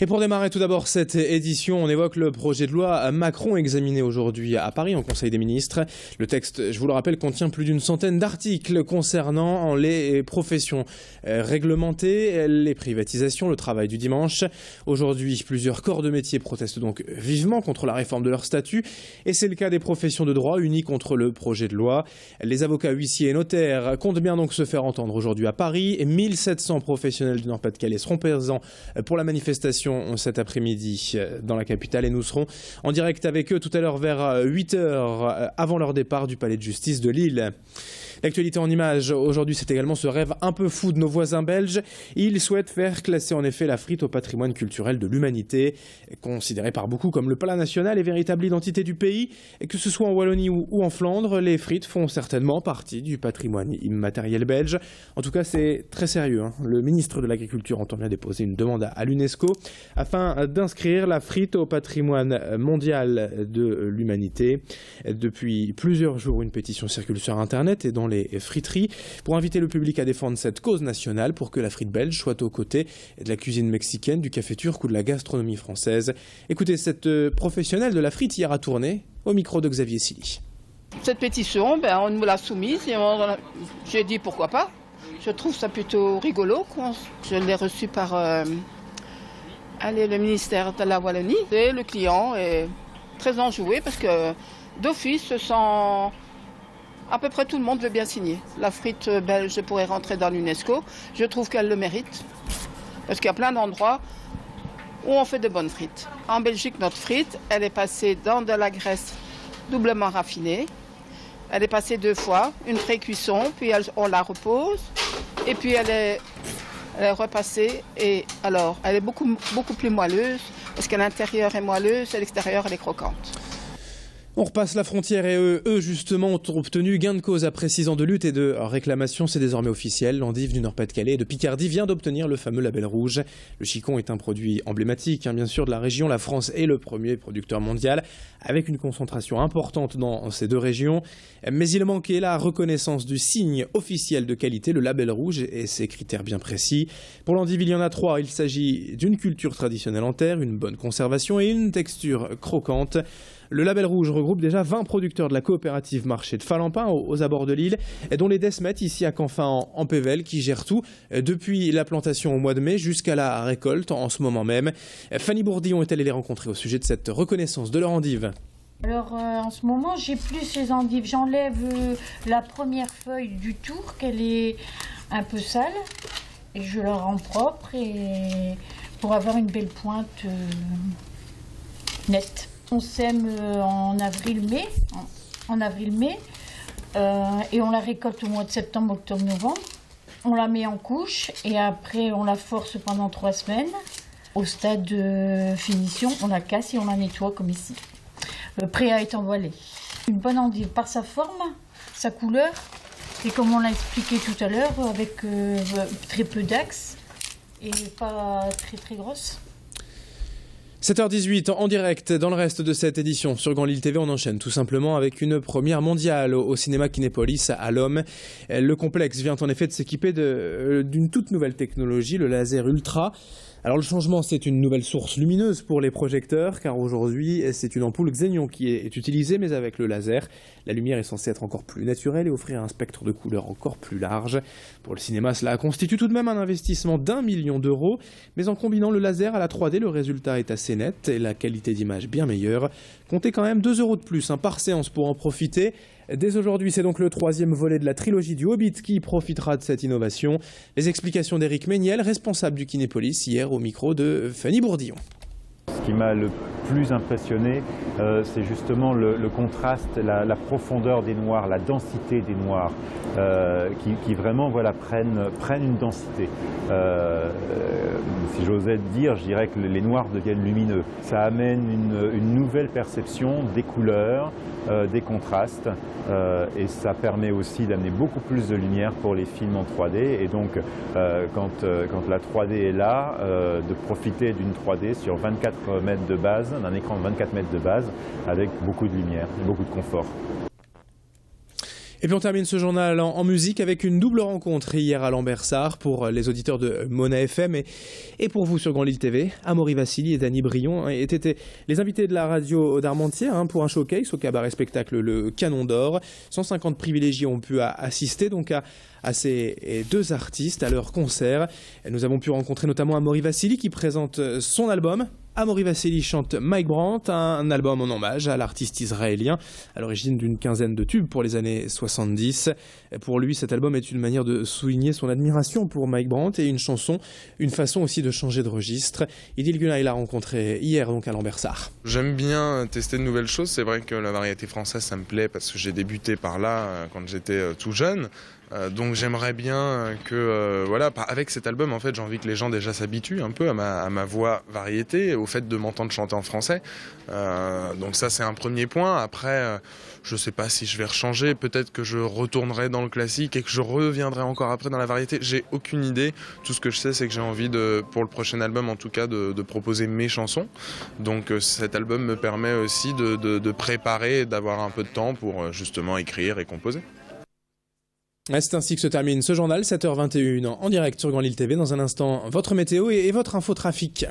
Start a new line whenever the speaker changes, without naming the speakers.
Et pour démarrer tout d'abord cette édition, on évoque le projet de loi Macron examiné aujourd'hui à Paris en Conseil des ministres. Le texte, je vous le rappelle, contient plus d'une centaine d'articles concernant les professions réglementées, les privatisations, le travail du dimanche. Aujourd'hui, plusieurs corps de métier protestent donc vivement contre la réforme de leur statut. Et c'est le cas des professions de droit unis contre le projet de loi. Les avocats, huissiers et notaires comptent bien donc se faire entendre aujourd'hui à Paris. Et 1700 professionnels du Nord-Pas-de-Calais seront présents pour la manifestation cet après-midi dans la capitale et nous serons en direct avec eux tout à l'heure vers 8h avant leur départ du palais de justice de Lille. L'actualité en images aujourd'hui, c'est également ce rêve un peu fou de nos voisins belges. Ils souhaitent faire classer en effet la frite au patrimoine culturel de l'humanité, considérée par beaucoup comme le plat national et véritable identité du pays. Et que ce soit en Wallonie ou en Flandre, les frites font certainement partie du patrimoine immatériel belge. En tout cas, c'est très sérieux. Le ministre de l'Agriculture entend bien déposer une demande à l'UNESCO afin d'inscrire la frite au patrimoine mondial de l'humanité. Depuis plusieurs jours, une pétition circule sur Internet et dans les friteries pour inviter le public à défendre cette cause nationale pour que la frite belge soit aux côtés de la cuisine mexicaine, du café turc ou de la gastronomie française. Écoutez, cette professionnelle de la frite hier a tourné au micro de Xavier Silly.
Cette pétition, on nous l'a soumise et j'ai dit pourquoi pas. Je trouve ça plutôt rigolo, quoi. Je l'ai reçue par le ministère de la Wallonie et le client est très enjoué parce que d'office, à peu près tout le monde veut bien signer. La frite belge pourrait rentrer dans l'UNESCO. Je trouve qu'elle le mérite. Parce qu'il y a plein d'endroits où on fait de bonnes frites. En Belgique, notre frite, elle est passée dans de la graisse doublement raffinée. Elle est passée 2 fois, une pré-cuisson, puis on la repose. Et puis elle est repassée. Et alors, elle est beaucoup plus moelleuse. Parce qu'à l'intérieur est moelleuse, à l'extérieur elle est croquante.
On repasse la frontière et eux justement, ont obtenu gain de cause après 6 ans de lutte et de réclamation. C'est désormais officiel. L'endive du Nord-Pas-de-Calais et de Picardie vient d'obtenir le fameux label rouge. Le chicon est un produit emblématique, bien sûr, de la région. La France est le premier producteur mondial, avec une concentration importante dans ces 2 régions. Mais il manquait la reconnaissance du signe officiel de qualité, le label rouge, et ses critères bien précis. Pour l'endive, il y en a 3. Il s'agit d'une culture traditionnelle en terre, une bonne conservation et une texture croquante. Le label rouge regroupe déjà 20 producteurs de la coopérative marché de Falampin aux abords de Lille, dont les Desmet ici à Canfin en Pével, qui gèrent tout depuis la plantation au mois de mai jusqu'à la récolte en ce moment même. Fanny Bourdillon est allée les rencontrer au sujet de cette reconnaissance de leur endive.
Alors en ce moment j'ai plus les endives, j'enlève la première feuille du tour qu'elle est un peu sale et je la rends propre et pour avoir une belle pointe nette. On sème en avril-mai et on la récolte au mois de septembre, octobre, novembre. On la met en couche et après on la force pendant 3 semaines. Au stade de finition, on la casse et on la nettoie comme ici. Prêt à être envoilé. Une bonne endive par sa forme, sa couleur et comme on l'a expliqué tout à l'heure, avec très peu d'axes et pas très grosse.
7h18 en direct dans le reste de cette édition sur Grand Lille TV. On enchaîne tout simplement avec une première mondiale au cinéma Kinépolis à Lomme. Le complexe vient en effet de s'équiper d'une toute nouvelle technologie, le laser ultra. Alors le changement, c'est une nouvelle source lumineuse pour les projecteurs, car aujourd'hui c'est une ampoule Xénion qui est utilisée, mais avec le laser. La lumière est censée être encore plus naturelle et offrir un spectre de couleurs encore plus large. Pour le cinéma, cela constitue tout de même un investissement d'1 million d'euros, mais en combinant le laser à la 3D, le résultat est assez net et la qualité d'image bien meilleure. Comptez quand même 2 € de plus par séance pour en profiter. Dès aujourd'hui, c'est donc le 3e volet de la trilogie du Hobbit qui profitera de cette innovation. Les explications d'Éric Méniel, responsable du Kinépolis, hier au micro de Fanny Bourdillon.
Ce qui m'a le plus impressionné, c'est justement le contraste, la profondeur des noirs, la densité des noirs, qui vraiment prennent une densité. Si j'osais dire, je dirais que les noirs deviennent lumineux. Ça amène une nouvelle perception des couleurs, des contrastes, et ça permet aussi d'amener beaucoup plus de lumière pour les films en 3D. Et donc, quand la 3D est là, de profiter d'une 3D sur 24 mètres de base, d'un écran de 24 mètres de base, avec beaucoup de lumière, beaucoup de confort.
Et puis on termine ce journal en musique avec une double rencontre hier à Lambersart pour les auditeurs de Mona FM et pour vous sur Grand Lille TV. Amaury Vassili et Dany Brion étaient les invités de la radio d'Armentières pour un showcase au cabaret spectacle Le Canon d'Or. 150 privilégiés ont pu assister donc à ces deux artistes, à leur concert. Nous avons pu rencontrer notamment Amaury Vassili qui présente son album. Amaury Vassili chante Mike Brandt, un album en hommage à l'artiste israélien, à l'origine d'une quinzaine de tubes pour les années 70. Pour lui, cet album est une manière de souligner son admiration pour Mike Brandt et une chanson, une façon aussi de changer de registre. Idil Gunay l'a rencontré hier donc à Lambersart.
J'aime bien tester de nouvelles choses. C'est vrai que la variété française, ça me plaît parce que j'ai débuté par là quand j'étais tout jeune. Donc j'aimerais bien que, voilà, avec cet album, en fait, j'ai envie que les gens déjà s'habituent un peu à ma voix variété, au fait de m'entendre chanter en français. Donc ça, c'est un premier point. Après, je sais pas si je vais rechanger. Peut-être que je retournerai dans le classique et que je reviendrai encore après dans la variété. J'ai aucune idée. Tout ce que je sais, c'est que j'ai envie pour le prochain album, en tout cas, de proposer mes chansons. Donc cet album me permet aussi de préparer et d'avoir un peu de temps pour justement écrire et composer.
C'est ainsi que se termine ce journal, 7h21 en direct sur Grand Lille TV. Dans un instant, votre météo et votre infotrafic.